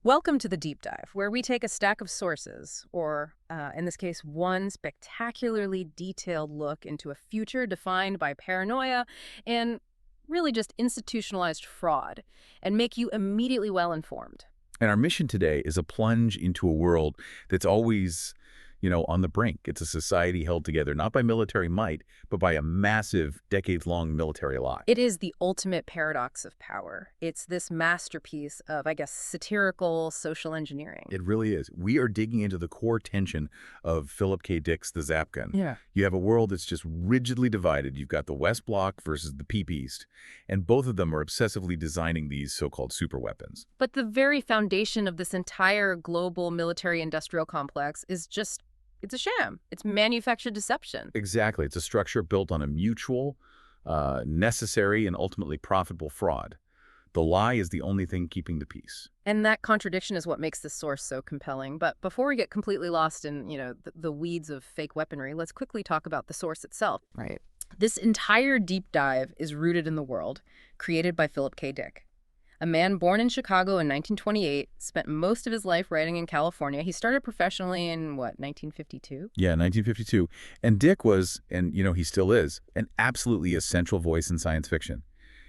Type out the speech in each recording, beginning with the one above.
Welcome to the deep dive, where we take a stack of sources, or in this case, one spectacularly detailed look into a future defined by paranoia and really just institutionalized fraud, and make you immediately well informed. And our mission today is a plunge into a world that's always, on the brink. It's a society held together not by military might, but by a massive, decades-long military lie. It is the ultimate paradox of power. It's this masterpiece of, I guess, satirical social engineering. It really is. We are digging into the core tension of Philip K. Dick's The Zap Gun. Yeah. You have a world that's just rigidly divided. You've got the West Bloc versus the Peep East, and both of them are obsessively designing these so-called superweapons. But the very foundation of this entire global military-industrial complex is just it's a sham. It's manufactured deception. Exactly. It's a structure built on a mutual, necessary, and ultimately profitable fraud. The lie is the only thing keeping the peace. And that contradiction is what makes this source so compelling. But before we get completely lost in, the weeds of fake weaponry, let's quickly talk about the source itself. Right. This entire deep dive is rooted in the world, created by Philip K. Dick. A man born in Chicago in 1928, spent most of his life writing in California. He started professionally in, 1952? Yeah, 1952. And Dick was, and he still is, an absolutely essential voice in science fiction.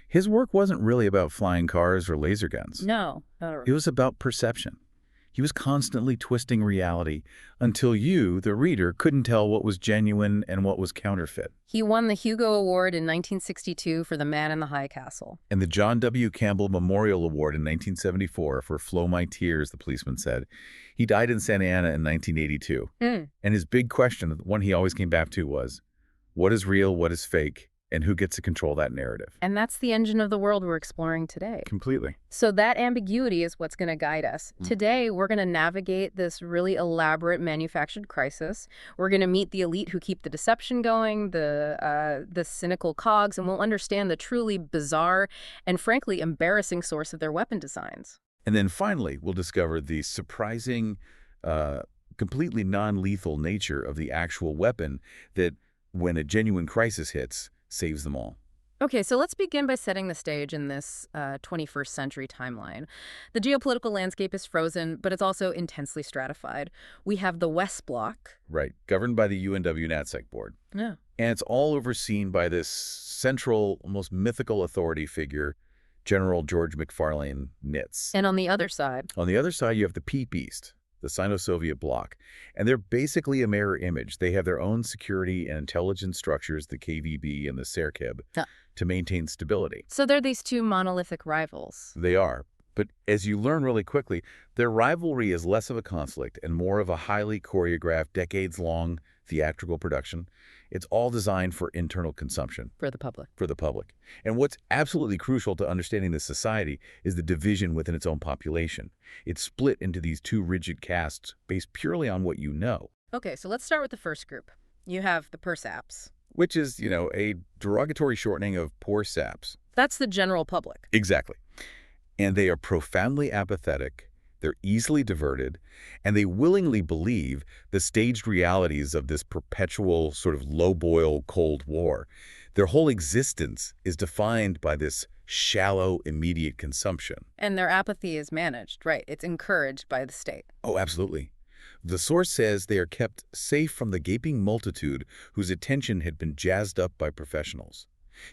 His work wasn't really about flying cars or laser guns. No. It was about perception. He was constantly twisting reality until you, the reader, couldn't tell what was genuine and what was counterfeit. He won the Hugo Award in 1962 for The Man in the High Castle. And the John W. Campbell Memorial Award in 1974 for Flow My Tears, the policeman said. He died in Santa Ana in 1982. And his big question, the one he always came back to, was, what is real, what is fake, and who gets to control that narrative? And that's the engine of the world we're exploring today. Completely. So that ambiguity is what's going to guide us. Today, we're going to navigate this really elaborate manufactured crisis. We're going to meet the elite who keep the deception going, the cynical cogs, and we'll understand the truly bizarre and frankly embarrassing source of their weapon designs. And then finally, we'll discover the surprising, completely non-lethal nature of the actual weapon that, when a genuine crisis hits, saves them all. Okay, so let's begin by setting the stage in this 21st century timeline. The geopolitical landscape is frozen, but it's also intensely stratified. We have the West Bloc. Right, governed by the UNW NatSec board. Yeah. And it's all overseen by this central, almost mythical authority figure, General George McFarlane Nitz. And on the other side? On the other side, you have the Peep East, the Sino-Soviet bloc, and they're basically a mirror image. They have their own security and intelligence structures, the KVB and the Serkib, to maintain stability. So they're these two monolithic rivals. They are. But as you learn really quickly, their rivalry is less of a conflict and more of a highly choreographed, decades-long theatrical production. It's all designed for internal consumption. For the public. For the public. And what's absolutely crucial to understanding this society is the division within its own population. It's split into these two rigid castes based purely on what you know. Okay, so let's start with the first group. You have the persaps. Which is, a derogatory shortening of poor saps. That's the general public. Exactly. And they are profoundly apathetic. They're easily diverted, and they willingly believe the staged realities of this perpetual sort of low-boil Cold War. Their whole existence is defined by this shallow, immediate consumption. And their apathy is managed, right? It's encouraged by the state. Oh, absolutely. The source says they are kept safe from the gaping multitude whose attention had been jazzed up by professionals.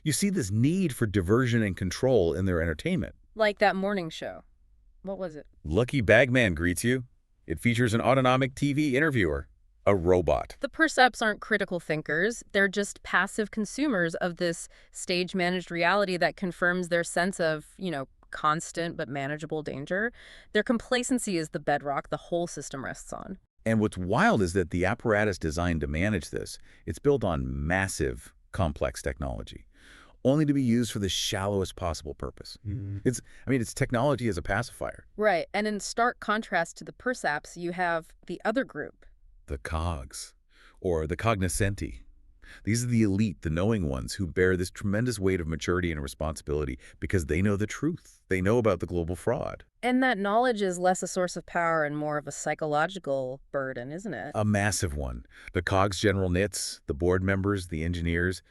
You see this need for diversion and control in their entertainment. Like that morning show. What was it? Lucky Bagman greets you. It features an autonomic TV interviewer, a robot. The perceps aren't critical thinkers. They're just passive consumers of this stage-managed reality that confirms their sense of, constant but manageable danger. Their complacency is the bedrock the whole system rests on. And what's wild is that the apparatus designed to manage this, it's built on massive, complex technology, only to be used for the shallowest possible purpose. It's technology as a pacifier. Right, and in stark contrast to the persaps, you have the other group. The cogs, or the cognoscenti. These are the elite, the knowing ones, who bear this tremendous weight of maturity and responsibility because they know the truth. They know about the global fraud. And that knowledge is less a source of power and more of a psychological burden, isn't it? A massive one. The cogs General Nitz, the board members, the engineers,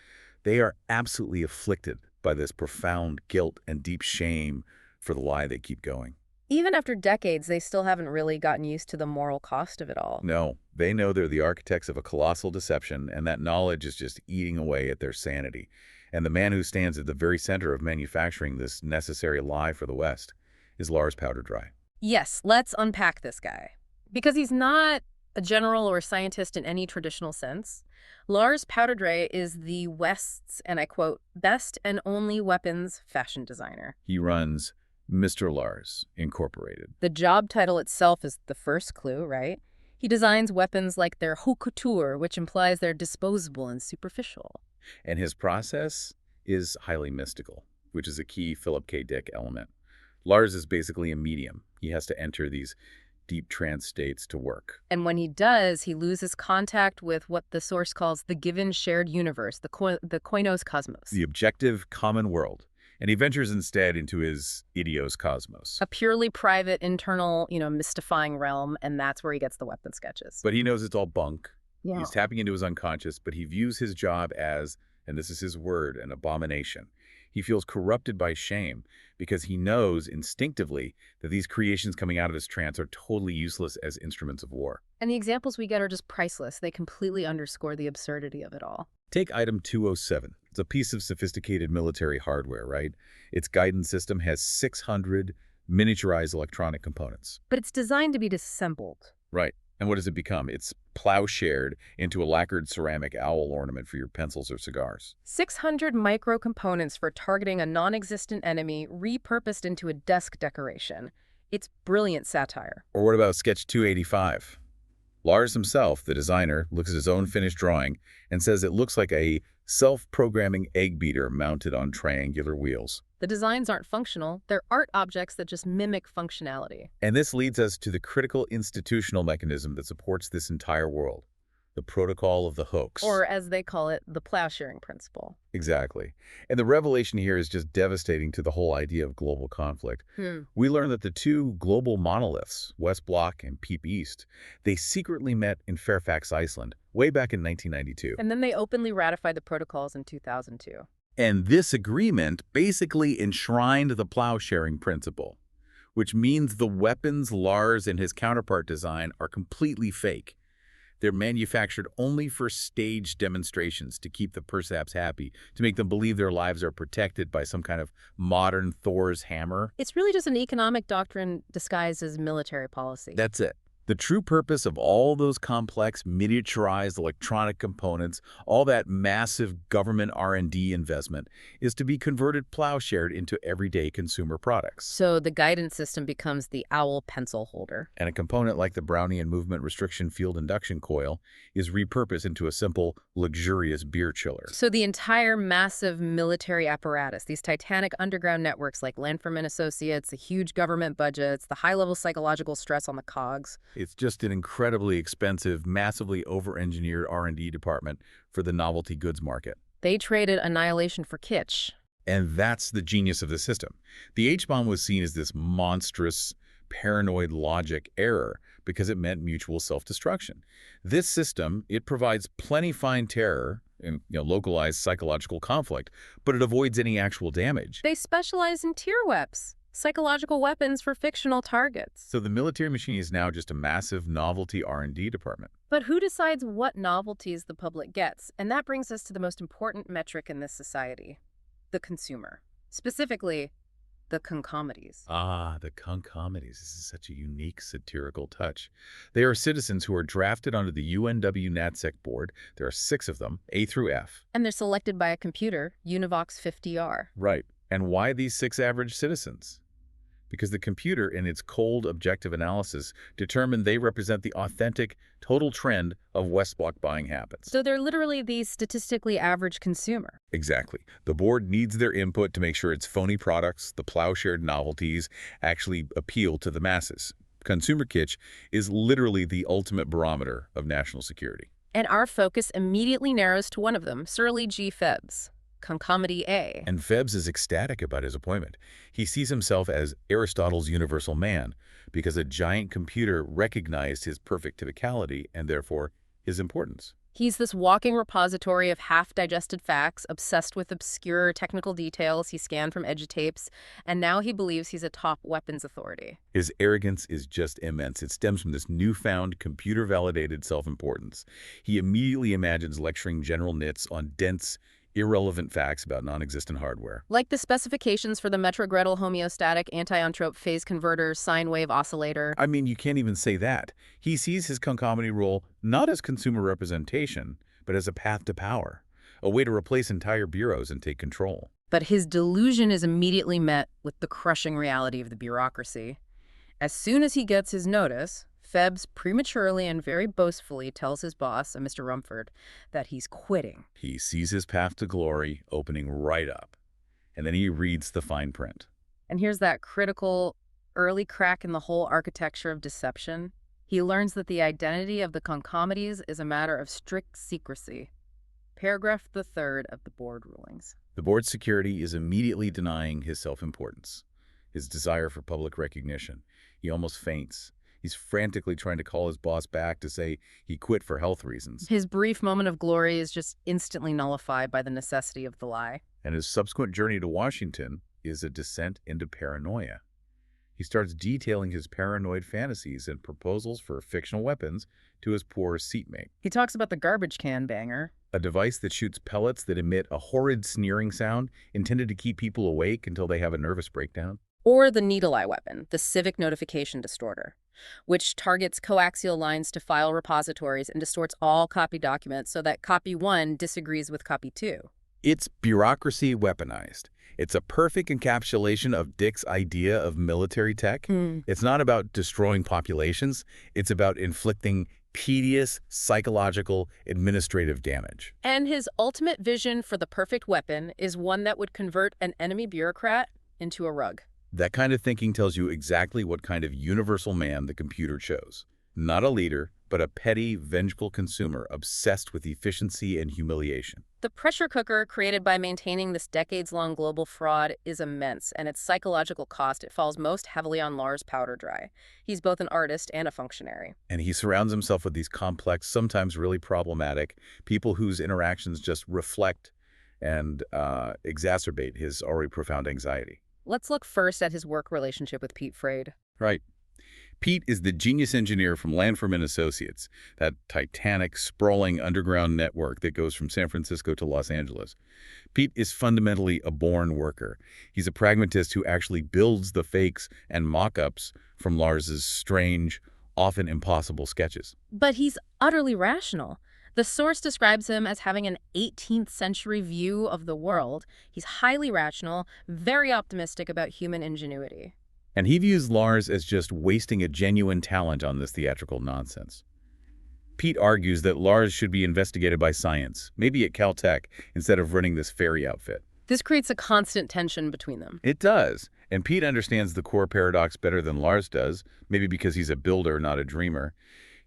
they are absolutely afflicted by this profound guilt and deep shame for the lie they keep going. even after decades, they still haven't really gotten used to the moral cost of it all. No, they know they're the architects of a colossal deception, and that knowledge is just eating away at their sanity. And the man who stands at the very center of manufacturing this necessary lie for the West is Lars Powderdry. Yes, let's unpack this guy. Because he's not a general or scientist in any traditional sense. Lars Powderdry is the West's, and I quote, best and only weapons fashion designer. He runs Mr. Lars Incorporated. The job title itself is the first clue, right? He designs weapons like they're haute couture, which implies they're disposable and superficial. And his process is highly mystical, which is a key Philip K. Dick element. Lars is basically a medium. He has to enter these deep trance states to work. And when he does, he loses contact with what the source calls the given shared universe, the koinos cosmos. The objective common world. And he ventures instead into his idios cosmos. A purely private, internal, mystifying realm, and that's where he gets the weapon sketches. But he knows it's all bunk. Yeah. He's tapping into his unconscious, but he views his job as, and this is his word, an abomination. He feels corrupted by shame because he knows instinctively that these creations coming out of his trance are totally useless as instruments of war. And the examples we get are just priceless. They completely underscore the absurdity of it all. Take item 207. It's a piece of sophisticated military hardware, right? Its guidance system has 600 miniaturized electronic components. But it's designed to be disassembled. Right. And what does it become? It's plowshared into a lacquered ceramic owl ornament for your pencils or cigars. 600 micro components for targeting a non-existent enemy repurposed into a desk decoration. It's brilliant satire. Or what about sketch 285? Lars himself, the designer, looks at his own finished drawing and says it looks like a self-programming egg beater mounted on triangular wheels. The designs aren't functional. They're art objects that just mimic functionality. And this leads us to the critical institutional mechanism that supports this entire world, the protocol of the hoax. Or, as they call it, the plowsharing principle. Exactly. And the revelation here is just devastating to the whole idea of global conflict. We learn that the two global monoliths, West Bloc and Peep East, they secretly met in Fairfax, Iceland, way back in 1992. And then they openly ratified the protocols in 2002. And this agreement basically enshrined the plowsharing principle, which means the weapons Lars and his counterpart design are completely fake. They're manufactured only for staged demonstrations to keep the persaps happy, to make them believe their lives are protected by some kind of modern Thor's hammer. It's really just an economic doctrine disguised as military policy. That's it. The true purpose of all those complex, miniaturized electronic components, all that massive government R&D investment, is to be converted plowshared into everyday consumer products. So the guidance system becomes the owl pencil holder. And a component like the Brownian movement restriction field induction coil is repurposed into a simple, luxurious beer chiller. So the entire massive military apparatus, these titanic underground networks like Lanferman Associates, the huge government budgets, the high-level psychological stress on the cogs. It's just an incredibly expensive, massively over-engineered R&D department for the novelty goods market. They traded annihilation for kitsch. And that's the genius of the system. The H-bomb was seen as this monstrous, paranoid logic error because it meant mutual self-destruction. This system, it provides plenty fine terror and localized psychological conflict, but it avoids any actual damage. They specialize in tear weps. Psychological weapons for fictional targets. So the military machine is now just a massive novelty R&D department. But who decides what novelties the public gets? And that brings us to the most important metric in this society, the consumer. Specifically, the concomities. Ah, the concomities. This is such a unique satirical touch. They are citizens who are drafted onto the UNW NatSec board. There are 6 of them, A through F. And they're selected by a computer, Univox 50R. Right. And why these 6 average citizens? Because the computer, in its cold, objective analysis, determined they represent the authentic, total trend of West Bloc buying habits. So they're literally the statistically average consumer. Exactly. The board needs their input to make sure its phony products, the plowshared novelties, actually appeal to the masses. Consumer kitsch is literally the ultimate barometer of national security. And our focus immediately narrows to one of them, Surly G. Phelps. Concomity A. And Phelps is ecstatic about his appointment. He sees himself as Aristotle's universal man because a giant computer recognized his perfect typicality and therefore his importance. He's this walking repository of half-digested facts, obsessed with obscure technical details he scanned from edutapes, and now he believes he's a top weapons authority. His arrogance is just immense. It stems from this newfound, computer-validated self-importance. He immediately imagines lecturing General Nitz on dense, irrelevant facts about non-existent hardware. Like the specifications for the Metro-Gretel homeostatic anti-entrope phase converter sine wave oscillator. I mean, you can't even say that. He sees his concomitant role not as consumer representation, but as a path to power, a way to replace entire bureaus and take control. But his delusion is immediately met with the crushing reality of the bureaucracy. As soon as he gets his notice, Phelps prematurely and very boastfully tells his boss, a Mr. Rumford, that he's quitting. He sees his path to glory opening right up, and then he reads the fine print. And here's that critical early crack in the whole architecture of deception. He learns that the identity of the concomities is a matter of strict secrecy. Paragraph the 3rd of the board rulings. The board's security is immediately denying his self-importance, his desire for public recognition. He almost faints. He's frantically trying to call his boss back to say he quit for health reasons. His brief moment of glory is just instantly nullified by the necessity of the lie. And his subsequent journey to Washington is a descent into paranoia. He starts detailing his paranoid fantasies and proposals for fictional weapons to his poor seatmate. He talks about the garbage can banger, a device that shoots pellets that emit a horrid sneering sound intended to keep people awake until they have a nervous breakdown. Or the needle-eye weapon, the civic notification distorter, which targets coaxial lines to file repositories and distorts all copy documents so that copy 1 disagrees with copy 2. It's bureaucracy weaponized. It's a perfect encapsulation of Dick's idea of military tech. It's not about destroying populations. It's about inflicting tedious, psychological, administrative damage. And his ultimate vision for the perfect weapon is one that would convert an enemy bureaucrat into a rug. That kind of thinking tells you exactly what kind of universal man the computer chose. Not a leader, but a petty, vengeful consumer obsessed with efficiency and humiliation. The pressure cooker created by maintaining this decades-long global fraud is immense, and its psychological cost, it falls most heavily on Lars Powderdry. He's both an artist and a functionary. And he surrounds himself with these complex, sometimes really problematic, people whose interactions just reflect and exacerbate his already profound anxiety. Let's look first at his work relationship with Pete Freid. Right. Pete is the genius engineer from Landform and Associates, that titanic, sprawling underground network that goes from San Francisco to Los Angeles. Pete is fundamentally a born worker. He's a pragmatist who actually builds the fakes and mock-ups from Lars's strange, often impossible sketches. But he's utterly rational. The source describes him as having an 18th century view of the world. He's highly rational, very optimistic about human ingenuity. And he views Lars as just wasting a genuine talent on this theatrical nonsense. Pete argues that Lars should be investigated by science, maybe at Caltech, instead of running this fairy outfit. This creates a constant tension between them. It does. And Pete understands the core paradox better than Lars does, maybe because he's a builder, not a dreamer.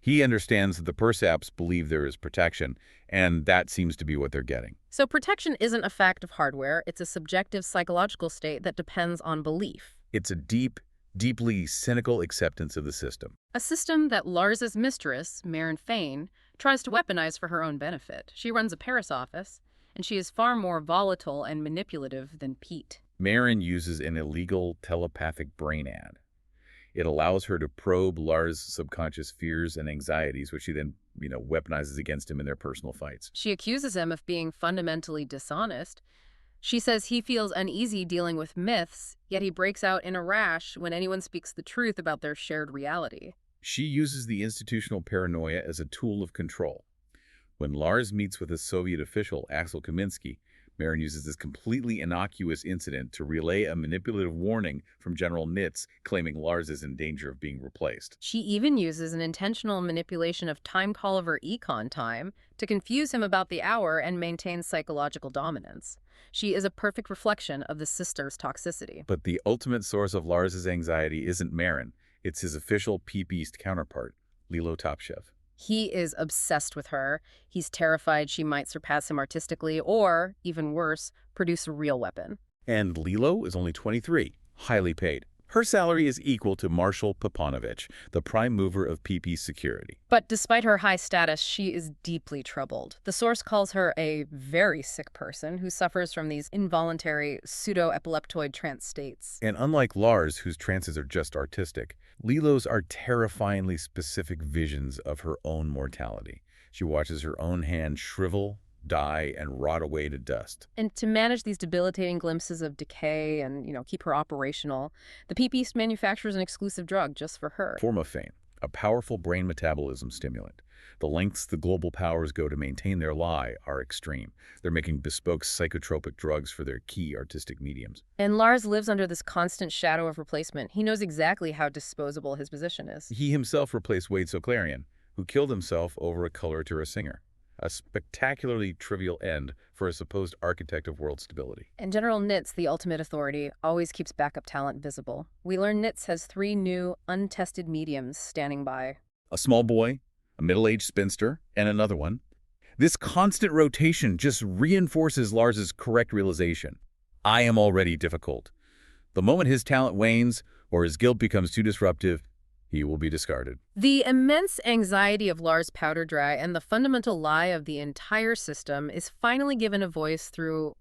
He understands that the persaps believe there is protection, and that seems to be what they're getting. So protection isn't a fact of hardware. It's a subjective psychological state that depends on belief. It's a deeply cynical acceptance of the system. A system that Lars's mistress, Maren Fain, tries to weaponize for her own benefit. She runs a Paris office, and she is far more volatile and manipulative than Pete. Maren uses an illegal telepathic brain ad. It allows her to probe Lars' subconscious fears and anxieties, which she then, weaponizes against him in their personal fights. She accuses him of being fundamentally dishonest. She says he feels uneasy dealing with myths, yet he breaks out in a rash when anyone speaks the truth about their shared reality. She uses the institutional paranoia as a tool of control. When Lars meets with a Soviet official, Axel Kaminsky, Maren uses this completely innocuous incident to relay a manipulative warning from General Nitz claiming Lars is in danger of being replaced. She even uses an intentional manipulation of time call over econ time to confuse him about the hour and maintain psychological dominance. She is a perfect reflection of the sister's toxicity. But the ultimate source of Lars's anxiety isn't Maren. It's his official Peep East counterpart, Lilo Topchev. He is obsessed with her. He's terrified she might surpass him artistically or, even worse, produce a real weapon. And Lilo is only 23, highly paid, Her salary is equal to Marshal Papanovich, the prime mover of PP security. But despite her high status, she is deeply troubled. The source calls her a very sick person who suffers from these involuntary pseudo-epileptoid trance states. And unlike Lars, whose trances are just artistic, Lilo's are terrifyingly specific visions of her own mortality. She watches her own hand shrivel, die, and rot away to dust. And to manage these debilitating glimpses of decay and, keep her operational, the PP manufactures an exclusive drug just for her. Formafane, a powerful brain metabolism stimulant. The lengths the global powers go to maintain their lie are extreme. They're making bespoke psychotropic drugs for their key artistic mediums. And Lars lives under this constant shadow of replacement. He knows exactly how disposable his position is. He himself replaced Wade Soclarian, who killed himself over a coloratura singer. A spectacularly trivial end for a supposed architect of world stability. And General Nitz, the ultimate authority, always keeps backup talent visible. We learn Nitz has 3 new, untested mediums standing by. A small boy, a middle-aged spinster, and another one. This constant rotation just reinforces Lars's correct realization. I am already difficult. The moment his talent wanes or his guilt becomes too disruptive, he will be discarded. The immense anxiety of Lars Powderdry and the fundamental lie of the entire system is finally given a voice through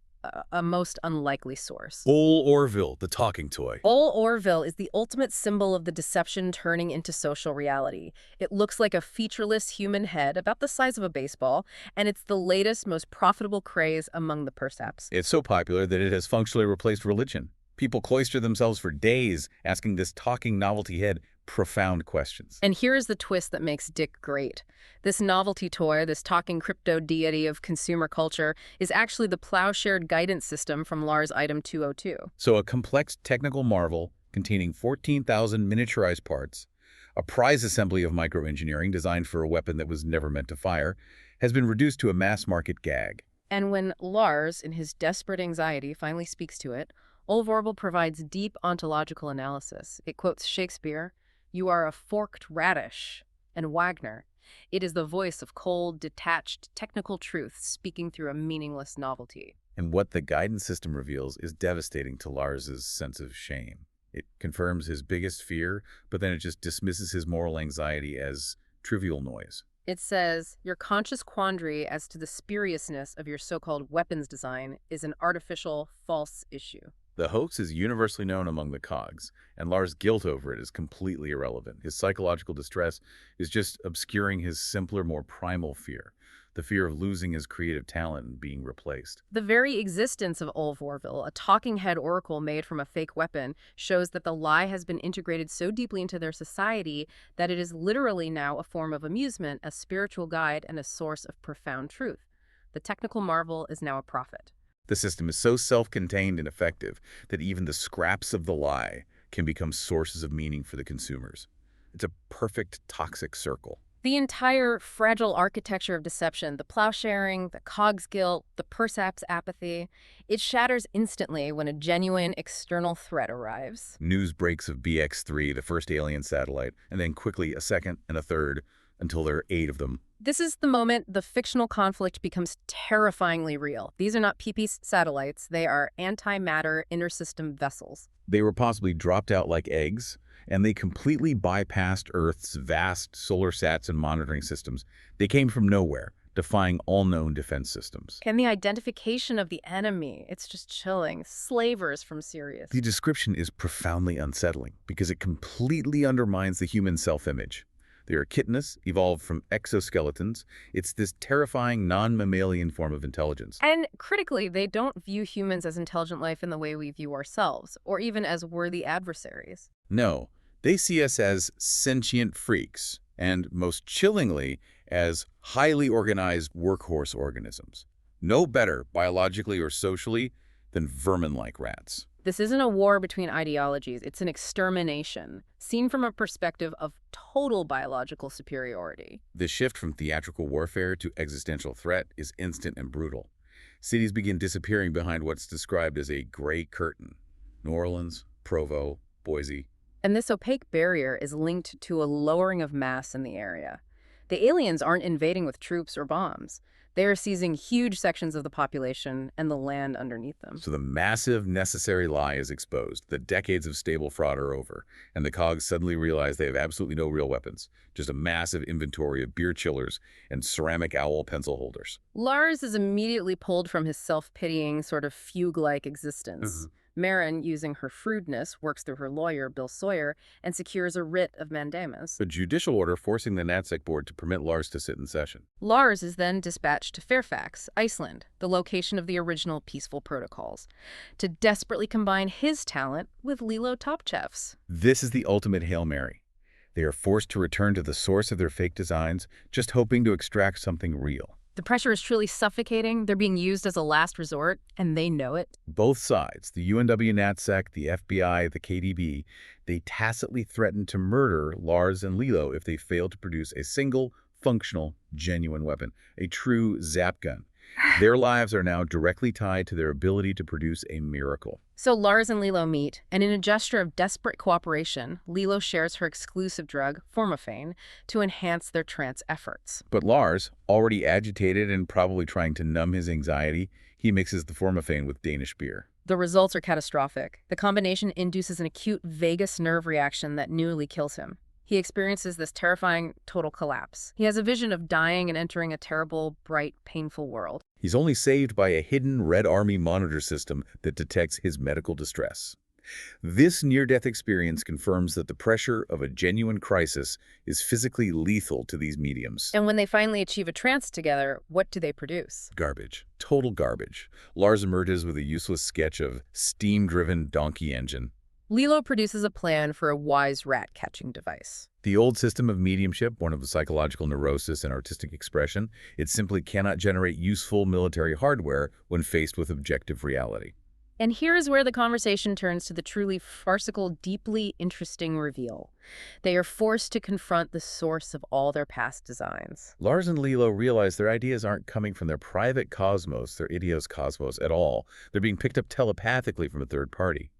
a most unlikely source. Ole Orville, the talking toy. Ole Orville is the ultimate symbol of the deception turning into social reality. It looks like a featureless human head about the size of a baseball, and it's the latest, most profitable craze among the persaps. It's so popular that it has functionally replaced religion. People cloister themselves for days asking this talking novelty head profound questions. And here is the twist that makes Dick great. This novelty toy, this talking crypto deity of consumer culture, is actually the plow-shared guidance system from Lars Item 202. So a complex technical marvel containing 14,000 miniaturized parts, a prize assembly of microengineering designed for a weapon that was never meant to fire, has been reduced to a mass-market gag. And when Lars, in his desperate anxiety, finally speaks to it, Ole Orville provides deep ontological analysis. It quotes Shakespeare, "You are a forked radish," and Wagner. It is the voice of cold, detached, technical truth speaking through a meaningless novelty. And what the guidance system reveals is devastating to Lars's sense of shame. It confirms his biggest fear, but then it just dismisses his moral anxiety as trivial noise. It says, your conscious quandary as to the spuriousness of your so-called weapons design is an artificial, false issue. The hoax is universally known among the cogs, and Lars' guilt over it is completely irrelevant. His psychological distress is just obscuring his simpler, more primal fear, the fear of losing his creative talent and being replaced. The very existence of Ole Orville, a talking head oracle made from a fake weapon, shows that the lie has been integrated so deeply into their society that it is literally now a form of amusement, a spiritual guide, and a source of profound truth. The technical marvel is now a prophet. The system is so self-contained and effective that even the scraps of the lie can become sources of meaning for the consumers. It's a perfect toxic circle. The entire fragile architecture of deception, the plow-sharing, the cog's guilt, the persaps apathy, it shatters instantly when a genuine external threat arrives. News breaks of BX-3, the first alien satellite, and then quickly a second and a third, until there are 8 of them. This is the moment the fictional conflict becomes terrifyingly real. These are not PP satellites. They are antimatter intersystem vessels. They were possibly dropped out like eggs, and they completely bypassed Earth's vast solar sats and monitoring systems. They came from nowhere, defying all known defense systems. And the identification of the enemy, it's just chilling. Slavers from Sirius. The description is profoundly unsettling because it completely undermines the human self-image. They are chitinous, evolved from exoskeletons. It's this terrifying non-mammalian form of intelligence. And critically, they don't view humans as intelligent life in the way we view ourselves, or even as worthy adversaries. No, they see us as sentient freaks, and most chillingly, as highly organized workhorse organisms. No better, biologically or socially, than vermin-like rats. This isn't a war between ideologies, it's an extermination, seen from a perspective of total biological superiority. The shift from theatrical warfare to existential threat is instant and brutal. Cities begin disappearing behind what's described as a gray curtain. New Orleans, Provo, Boise. And this opaque barrier is linked to a lowering of mass in the area. The aliens aren't invading with troops or bombs. They are seizing huge sections of the population and the land underneath them. So the massive necessary lie is exposed. The decades of stable fraud are over, and the cogs suddenly realize they have absolutely no real weapons, just a massive inventory of beer chillers and ceramic owl pencil holders. Lars is immediately pulled from his self-pitying, sort of fugue-like existence. Marin, using her shrewdness, works through her lawyer, Bill Sawyer, and secures a writ of mandamus. A judicial order forcing the NatSec board to permit Lars to sit in session. Lars is then dispatched to Fairfax, Iceland, the location of the original peaceful protocols, to desperately combine his talent with Lilo Topcheff's. This is the ultimate Hail Mary. They are forced to return to the source of their fake designs, just hoping to extract something real. The pressure is truly suffocating. They're being used as a last resort, and they know it. Both sides, the UNW NatSec, the FBI, the KDB, they tacitly threaten to murder Lars and Lilo if they fail to produce a single, functional, genuine weapon, a true Zap Gun. Their lives are now directly tied to their ability to produce a miracle. So Lars and Lilo meet, and in a gesture of desperate cooperation, Lilo shares her exclusive drug, formophane, to enhance their trance efforts. But Lars, already agitated and probably trying to numb his anxiety, he mixes the formophane with Danish beer. The results are catastrophic. The combination induces an acute vagus nerve reaction that nearly kills him. He experiences this terrifying total collapse. He has a vision of dying and entering a terrible, bright, painful world. He's only saved by a hidden Red Army monitor system that detects his medical distress. This near-death experience confirms that the pressure of a genuine crisis is physically lethal to these mediums. And when they finally achieve a trance together, what do they produce? Garbage. Total garbage. Lars emerges with a useless sketch of steam-driven donkey engine. Lilo produces a plan for a wise rat-catching device. The old system of mediumship, one of the psychological neurosis and artistic expression, it simply cannot generate useful military hardware when faced with objective reality. And here is where the conversation turns to the truly farcical, deeply interesting reveal. They are forced to confront the source of all their past designs. Lars and Lilo realize their ideas aren't coming from their private cosmos, their idios cosmos at all. They're being picked up telepathically from a third party.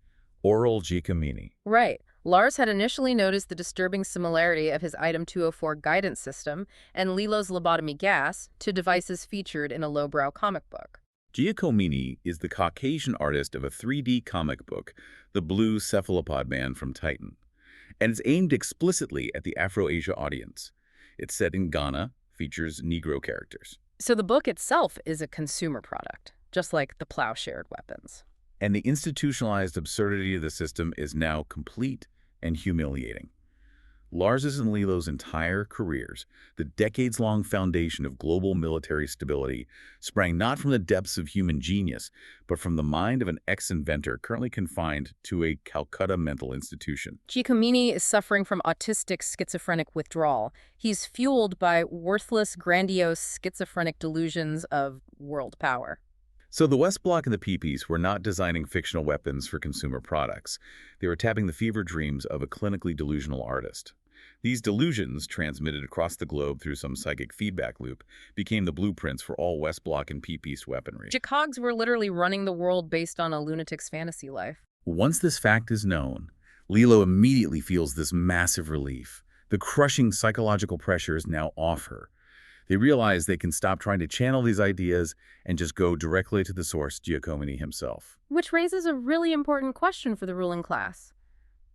Oral Giacomini. Right. Lars had initially noticed the disturbing similarity of his Item 204 guidance system and Lilo's lobotomy gas to devices featured in a lowbrow comic book. Giacomini is the Caucasian artist of a 3D comic book, The Blue Cephalopod Man from Titan, and it's aimed explicitly at the Afro-Asia audience. It's set in Ghana, features Negro characters. So the book itself is a consumer product, just like the plow-shared weapons. And the institutionalized absurdity of the system is now complete and humiliating. Lars's and Lilo's entire careers, the decades-long foundation of global military stability, sprang not from the depths of human genius, but from the mind of an ex-inventor currently confined to a Calcutta mental institution. Giacomini is suffering from autistic schizophrenic withdrawal. He's fueled by worthless, grandiose, schizophrenic delusions of world power. So the West Bloc and the PPs were not designing fictional weapons for consumer products. They were tapping the fever dreams of a clinically delusional artist. These delusions, transmitted across the globe through some psychic feedback loop, became the blueprints for all West Bloc and PPs weaponry. Jacogs were literally running the world based on a lunatic's fantasy life. Once this fact is known, Lilo immediately feels this massive relief. The crushing psychological pressure is now off her. They realize they can stop trying to channel these ideas and just go directly to the source, Giacomini himself. Which raises a really important question for the ruling class.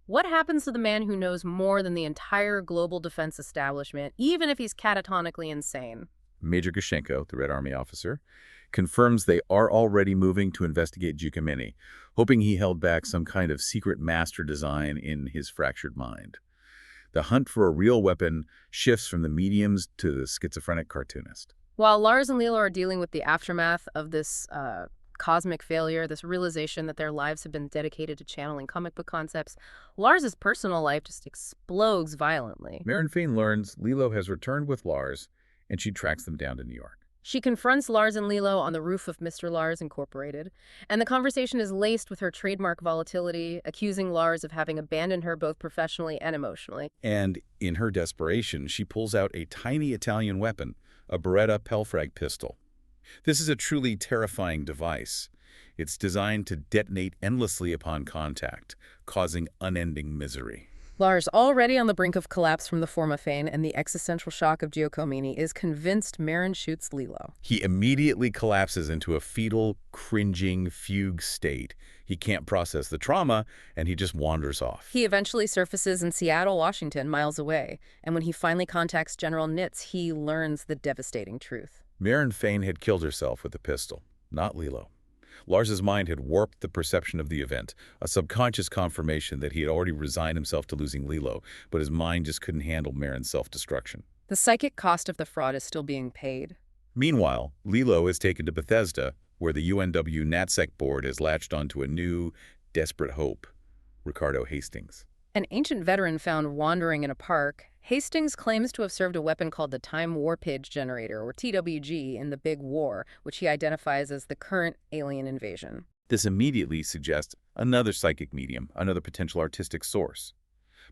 What happens to the man who knows more than the entire global defense establishment, even if he's catatonically insane? Major Gushenko, the Red Army officer, confirms they are already moving to investigate Giacomini, hoping he held back some kind of secret master design in his fractured mind. The hunt for a real weapon shifts from the mediums to the schizophrenic cartoonist. While Lars and Lilo are dealing with the aftermath of this cosmic failure, this realization that their lives have been dedicated to channeling comic book concepts, Lars's personal life just explodes violently. Marin Fain learns Lilo has returned with Lars, and she tracks them down to New York. She confronts Lars and Lilo on the roof of Mr. Lars Incorporated, and the conversation is laced with her trademark volatility, accusing Lars of having abandoned her both professionally and emotionally. And in her desperation, she pulls out a tiny Italian weapon, a Beretta Pelfrag pistol. This is a truly terrifying device. It's designed to detonate endlessly upon contact, causing unending misery. Lars, already on the brink of collapse from the Formophane and the existential shock of Giacometti, is convinced Marin shoots Lilo. He immediately collapses into a fetal, cringing fugue state. He can't process the trauma, and he just wanders off. He eventually surfaces in Seattle, Washington, miles away, and when he finally contacts General Nitz, he learns the devastating truth. Marin Fane had killed herself with a pistol, not Lilo. Lars's mind had warped the perception of the event, a subconscious confirmation that he had already resigned himself to losing Lilo, but his mind just couldn't handle Marin's self-destruction. The psychic cost of the fraud is still being paid. Meanwhile, Lilo is taken to Bethesda, where the UNW NatSec board has latched onto a new, desperate hope, Ricardo Hastings. An ancient veteran found wandering in a park, Hastings claims to have served a weapon called the Time Warpage Generator, or TWG, in the Big War, which he identifies as the current alien invasion. This immediately suggests another psychic medium, another potential artistic source.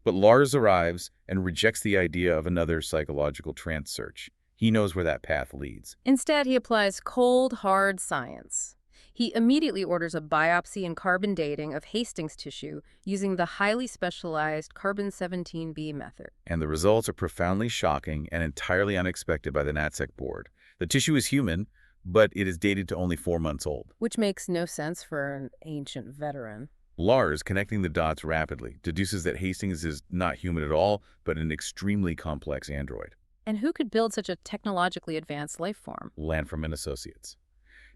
But Lars arrives and rejects the idea of another psychological trance search. He knows where that path leads. Instead, he applies cold, hard science. He immediately orders a biopsy and carbon dating of Hastings' tissue using the highly specialized carbon-17b method. And the results are profoundly shocking and entirely unexpected by the NatSec board. The tissue is human, but it is dated to only 4 months old. Which makes no sense for an ancient veteran. Lars, connecting the dots rapidly, deduces that Hastings is not human at all, but an extremely complex android. And who could build such a technologically advanced life form? Landfrom and Associates.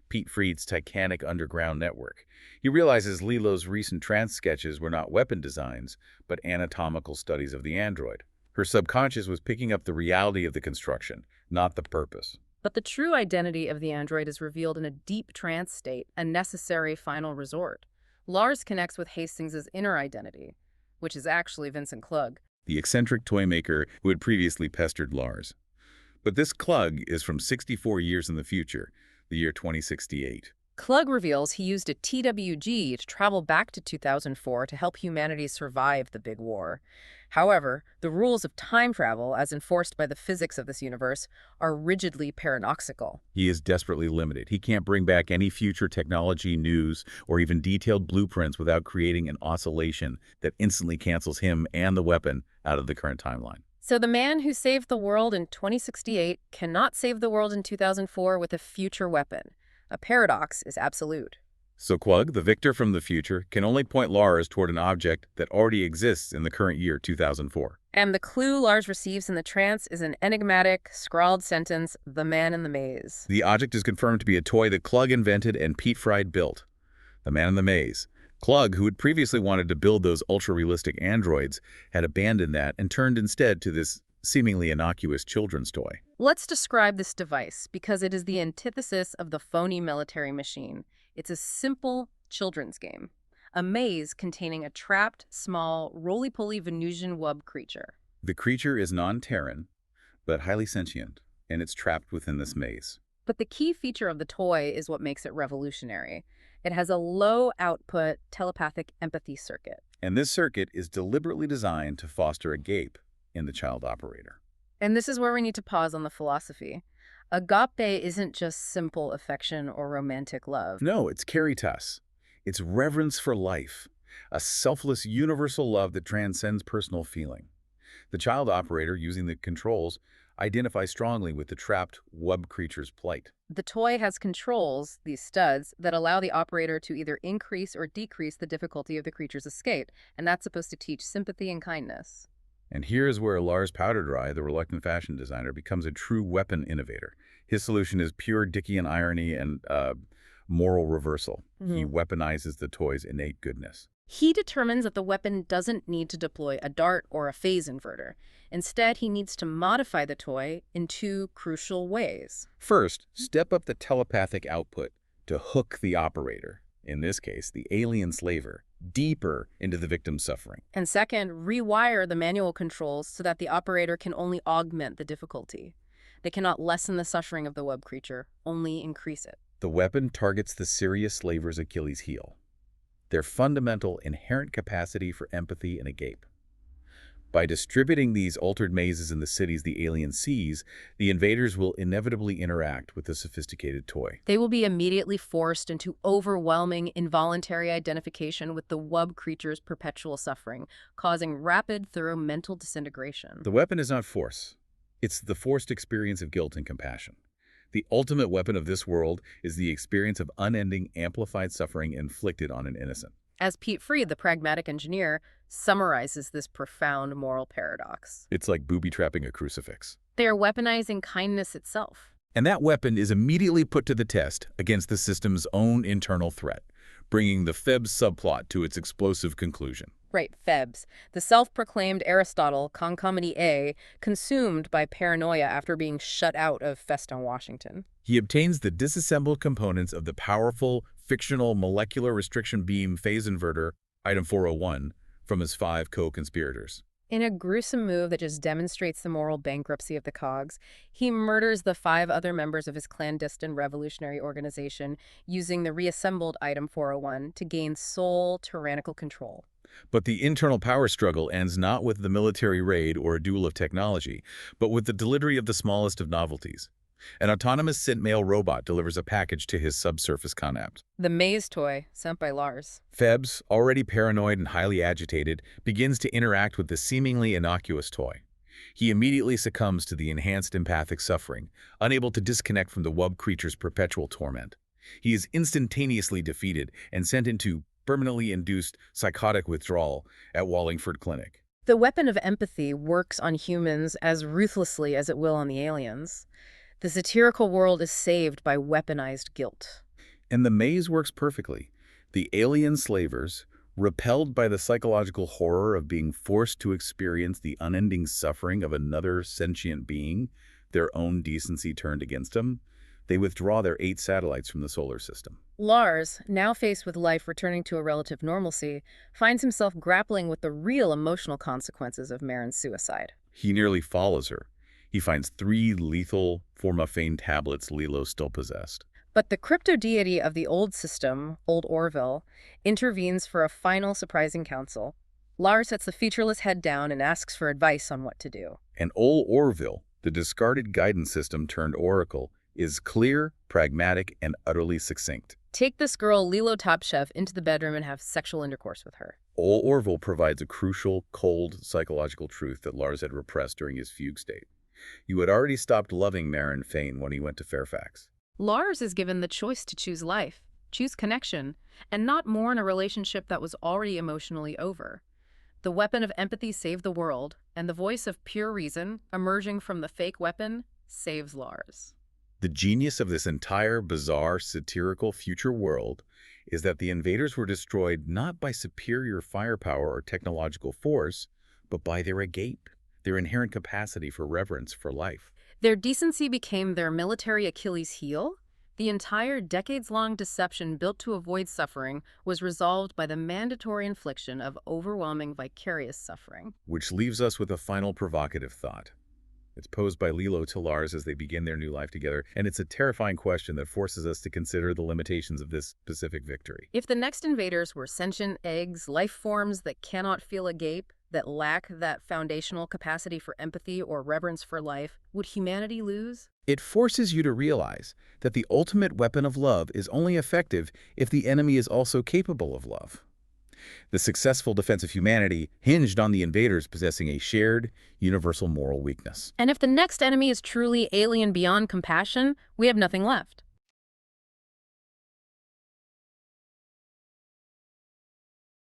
Pete Fried's titanic underground network. He realizes Lilo's recent trance sketches were not weapon designs, but anatomical studies of the android. Her subconscious was picking up the reality of the construction, not the purpose. But the true identity of the android is revealed in a deep trance state, a necessary final resort. Lars connects with Hastings' inner identity, which is actually Vincent Klug, the eccentric toy maker who had previously pestered Lars. But this Klug is from 64 years in the future, the year 2068. Klug reveals he used a TWG to travel back to 2004 to help humanity survive the Big War. However, the rules of time travel, as enforced by the physics of this universe, are rigidly paradoxical. He is desperately limited. He can't bring back any future technology, news, or even detailed blueprints without creating an oscillation that instantly cancels him and the weapon out of the current timeline. So the man who saved the world in 2068 cannot save the world in 2004 with a future weapon. A paradox is absolute. So Klug, the victor from the future, can only point Lars toward an object that already exists in the current year 2004. And the clue Lars receives in the trance is an enigmatic, scrawled sentence, "The Man in the Maze." The object is confirmed to be a toy that Klug invented and Pete Fried built. The Man in the Maze. Klug, who had previously wanted to build those ultra-realistic androids, had abandoned that and turned instead to this seemingly innocuous children's toy. Let's describe this device, because it is the antithesis of the phony military machine. It's a simple children's game, a maze containing a trapped, small, roly-poly Venusian wub creature. The creature is non-Terran, but highly sentient, and it's trapped within this maze. But the key feature of the toy is what makes it revolutionary. It has a low-output telepathic empathy circuit. And this circuit is deliberately designed to foster a gape in the child operator. And this is where we need to pause on the philosophy. Agape isn't just simple affection or romantic love. No, it's caritas. It's reverence for life, a selfless, universal love that transcends personal feeling. The child operator, using the controls, identifies strongly with the trapped wub creature's plight. The toy has controls, these studs, that allow the operator to either increase or decrease the difficulty of the creature's escape, and that's supposed to teach sympathy and kindness. And here is where Lars Powderdry, the reluctant fashion designer, becomes a true weapon innovator. His solution is pure Dickian irony and moral reversal. He weaponizes the toy's innate goodness. He determines that the weapon doesn't need to deploy a dart or a phase inverter. Instead, he needs to modify the toy in two crucial ways. First, step up the telepathic output to hook the operator, in this case, the alien slaver, deeper into the victim's suffering. And second, rewire the manual controls so that the operator can only augment the difficulty. They cannot lessen the suffering of the wub creature, only increase it. The weapon targets the serious slaver's Achilles heel, their fundamental, inherent capacity for empathy and agape. By distributing these altered mazes in the cities the alien sees, the invaders will inevitably interact with the sophisticated toy. They will be immediately forced into overwhelming involuntary identification with the wub creature's perpetual suffering, causing rapid, thorough mental disintegration. The weapon is not force. It's the forced experience of guilt and compassion. The ultimate weapon of this world is the experience of unending, amplified suffering inflicted on an innocent. As Pete Freed, the pragmatic engineer, summarizes this profound moral paradox. It's like booby-trapping a crucifix. They are weaponizing kindness itself. And that weapon is immediately put to the test against the system's own internal threat, bringing the Phoebs subplot to its explosive conclusion. Right, Phoebs, the self-proclaimed Aristotle, concomitant A, consumed by paranoia after being shut out of Feston, Washington. He obtains the disassembled components of the powerful, fictional molecular restriction beam phase inverter, item 401, from his 5 co-conspirators. In a gruesome move that just demonstrates the moral bankruptcy of the Cogs, he murders the 5 other members of his clandestine revolutionary organization using the reassembled item 401 to gain sole tyrannical control. But the internal power struggle ends not with the military raid or a duel of technology, but with the delivery of the smallest of novelties. An autonomous synth male robot delivers a package to his subsurface conapt. The maze toy, sent by Lars. Phoebs, already paranoid and highly agitated, begins to interact with the seemingly innocuous toy. He immediately succumbs to the enhanced empathic suffering, unable to disconnect from the wub creature's perpetual torment. He is instantaneously defeated and sent into permanently induced psychotic withdrawal at Wallingford Clinic. The weapon of empathy works on humans as ruthlessly as it will on the aliens. The satirical world is saved by weaponized guilt. And the maze works perfectly. The alien slavers, repelled by the psychological horror of being forced to experience the unending suffering of another sentient being, their own decency turned against them, they withdraw their 8 satellites from the solar system. Lars, now faced with life returning to a relative normalcy, finds himself grappling with the real emotional consequences of Marin's suicide. He nearly follows her. He finds 3 lethal Formafane tablets Lilo still possessed. But the crypto-deity of the old system, Old Orville, intervenes for a final surprising counsel. Lars sets the featureless head down and asks for advice on what to do. And Old Orville, the discarded guidance system turned oracle, is clear, pragmatic, and utterly succinct. Take this girl, Lilo Topchef, into the bedroom and have sexual intercourse with her. Old Orville provides a crucial, cold, psychological truth that Lars had repressed during his fugue state. You had already stopped loving Marin Fane when he went to Fairfax. Lars is given the choice to choose life, choose connection, and not mourn a relationship that was already emotionally over. The weapon of empathy saved the world, and the voice of pure reason, emerging from the fake weapon, saves Lars. The genius of this entire bizarre, satirical future world is that the invaders were destroyed not by superior firepower or technological force, but by their agape, their inherent capacity for reverence for life. Their decency became their military Achilles heel. The entire decades-long deception built to avoid suffering was resolved by the mandatory infliction of overwhelming vicarious suffering. Which leaves us with a final provocative thought. It's posed by Lilo to Lars as they begin their new life together, and it's a terrifying question that forces us to consider the limitations of this specific victory. If the next invaders were sentient eggs, life forms that cannot feel agape, that lack that foundational capacity for empathy or reverence for life, would humanity lose? It forces you to realize that the ultimate weapon of love is only effective if the enemy is also capable of love. The successful defense of humanity hinged on the invaders possessing a shared, universal moral weakness. And if the next enemy is truly alien beyond compassion, we have nothing left.